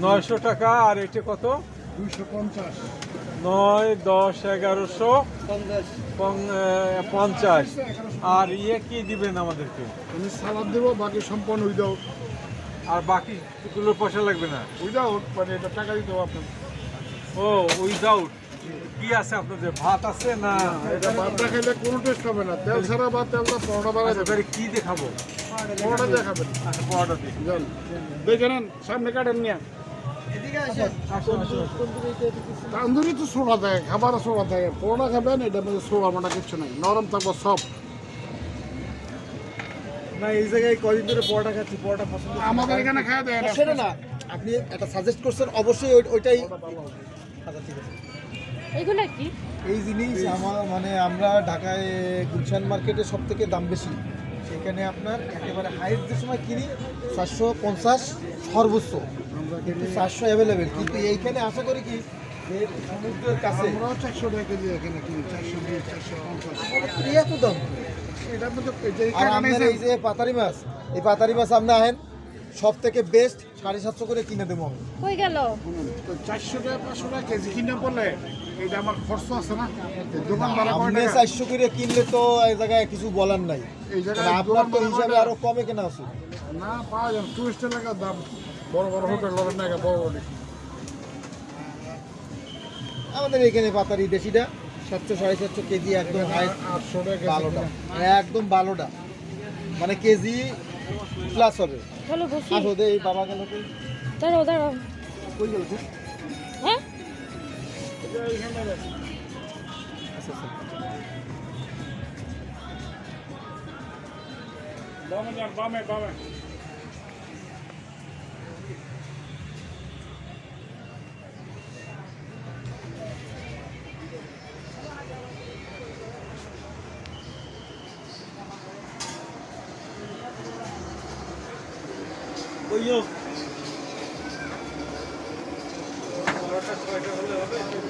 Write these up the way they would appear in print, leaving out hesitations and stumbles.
900 টাকা। আর এটা কত? 250। 9, 10, 1150। আর ইয়ে কি দিবেন আমাদেরকে? আমি সালাদ দেবো, বাকি সম্পূর্ণ উইদাউট। আর বাকিগুলোর পয়সা লাগবে না? উইদাউট মানে এটা টাকা দিতে হবে আপনার। ও উইদাউট। কি আছে আপনাদের? ভাত আছে না? এটা ভাতটা খেলে কোনো টেস্ট হবে না, তেল ছাড়া বা তেলটা পরোটা বাড়াই আচ্ছা, দেবে। তাহলে কি দেখাবো? পরোটা দিয়ে খাবেন। আচ্ছা, পরোটা দিই। যান দেখে নেন, সামনে কাটেন নিয়ে। আসুন, আসুন, আসুন। তান্দুরি তো সোডা থাকে, খাবারও সোডা থাকে। পরোটা খাবেন, এটার মধ্যে সোডা মোটা কিচ্ছু নেই, নরম থাকবো সব। না এই জায়গায় কদিন ধরে পরোটা খাচ্ছি, পরোটা পছন্দ। আমাদের এখানে খাওয়া দেয় না। সেটা না, আপনি একটা সাজেস্ট করছেন, অবশ্যই ওইটাই। আচ্ছা ঠিক আছে। এগুলো কি? এই জিনিস আমার মানে আমরা ঢাকায় গুলশান মার্কেটে সব থেকে দাম বেশি, সেখানে আপনার একেবারে হাইট যে সময় কিনি 450 সর্বোচ্চ, কিন্তু 400 অ্যাভেলেবেল। কিন্তু এইখানে আশা করি কি যে সমুদ্রের কাছে আমরাও 400 টাকা কেজি এখানে কিনি, 420, 450। আমাদের তো এত দাম। এটার মধ্যে আর আপনার এই যে পাতারি মাছ, এই পাতারি মাছ আপনি আহেন সব থেকে বেস্ট 750 করে কিনে দেবো আমি। কই গেল? 400 টাকা 500 টাকা কেজি কিনে পড়লে এটা আমার খরচ আছে না, দোকান ভাড়া করে আপনি 400 করে কিনলে তো এই জায়গায় কিছু বলার নাই, এই জায়গায় আপনার তো দোকান হিসাবে ভাড়া আরো কমে কেনা আছে। না পাওয়া যায়। টুরিস্ট এলাকার দাম, বড় বড় হোটেল লড়েন না, বড় বড় আমাদের এখানে পাতারি দেশিটা 700 750 কেজি, একদম হাই 800 টাকা ভালোটা, একদম ভালোটা মানে কেজি প্লাস হবে। চলো বসি। আসো দে, এই বাবা গেল কই? দাঁড়াও দাঁড়াও। কই গেল তুই? হ্যাঁ আচ্ছা আচ্ছা। বামে বামে। ওইও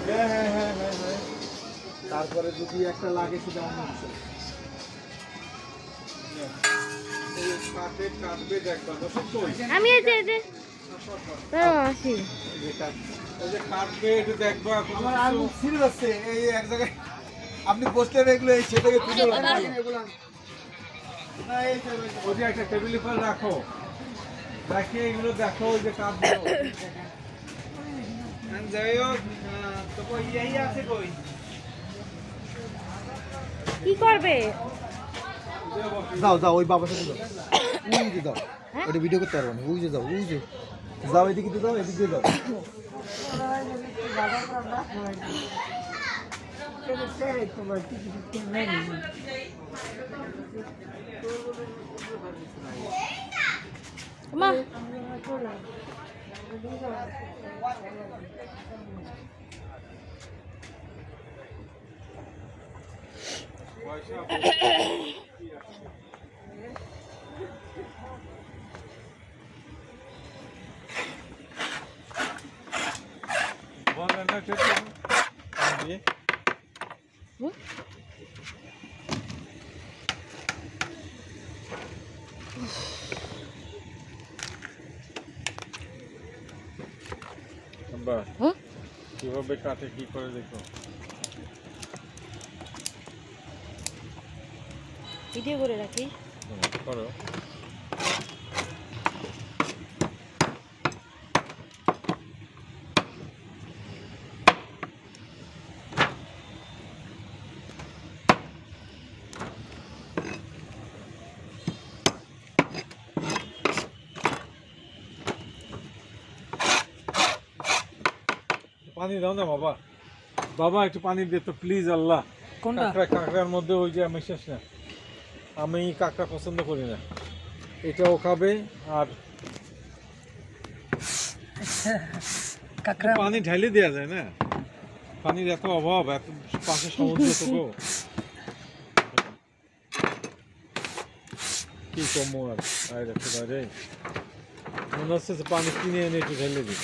হ্যাঁ হ্যাঁ হ্যাঁ হ্যাঁ হ্যাঁ। তারপরে যদি একটা লাগে সেটা অন্য বিষয়। কাটবে দেখবা তো কই? আমি এই যে দাঁড়াও আসি। এই যে কাটবে একটু দেখবা। আমার আলু ছিঁড়ে যাচ্ছে এই এক জায়গায়, আপনি বসলেন এগুলো এই সেটাকে তুলে আরে বাবা। না এই যে ওই যে একটা টেবিলের উপর রাখো, রাখি এগুলো দেখো, ওই যে কাটবে। যাই হোক, তো কই এই আছে কই? কি করবে? যাও যাও ওই বাবার সাথে যাও, ওই যে যাও, ওটা ভিডিও করতে পারবো না, ওই যে যাও, ওই যে যাও, এদিকে তো যাও, এদিকে দিয়ে যাও। মা বলেন না ঠিক আছে? বাহ, কিভাবে কাটে কি করে দেখো। ভিডিও করে রাখি। করো। পানি দাও না বাবা, বাবা একটু পানি দে তো প্লিজ। আল্লাহ, কাঁকড়ার মধ্যে ওই যে আমি শেষ না, আমি কাঁকড়া পছন্দ করি না, এটাও খাবে। আর পানি ঢালি দেওয়া যায় না, পানির এত অভাব, এত পাশে সমুদ্র তো গো। কি কমো আর রাখতে পারে, মনে হচ্ছে যে পানি কিনে এনে একটু ঢেলে দিই।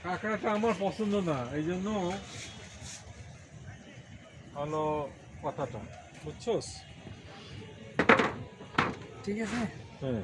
কাঁকড়াটা আমার পছন্দ না, এই জন্য হলো কথাটা, বুঝছোস? ঠিক আছে। হ্যাঁ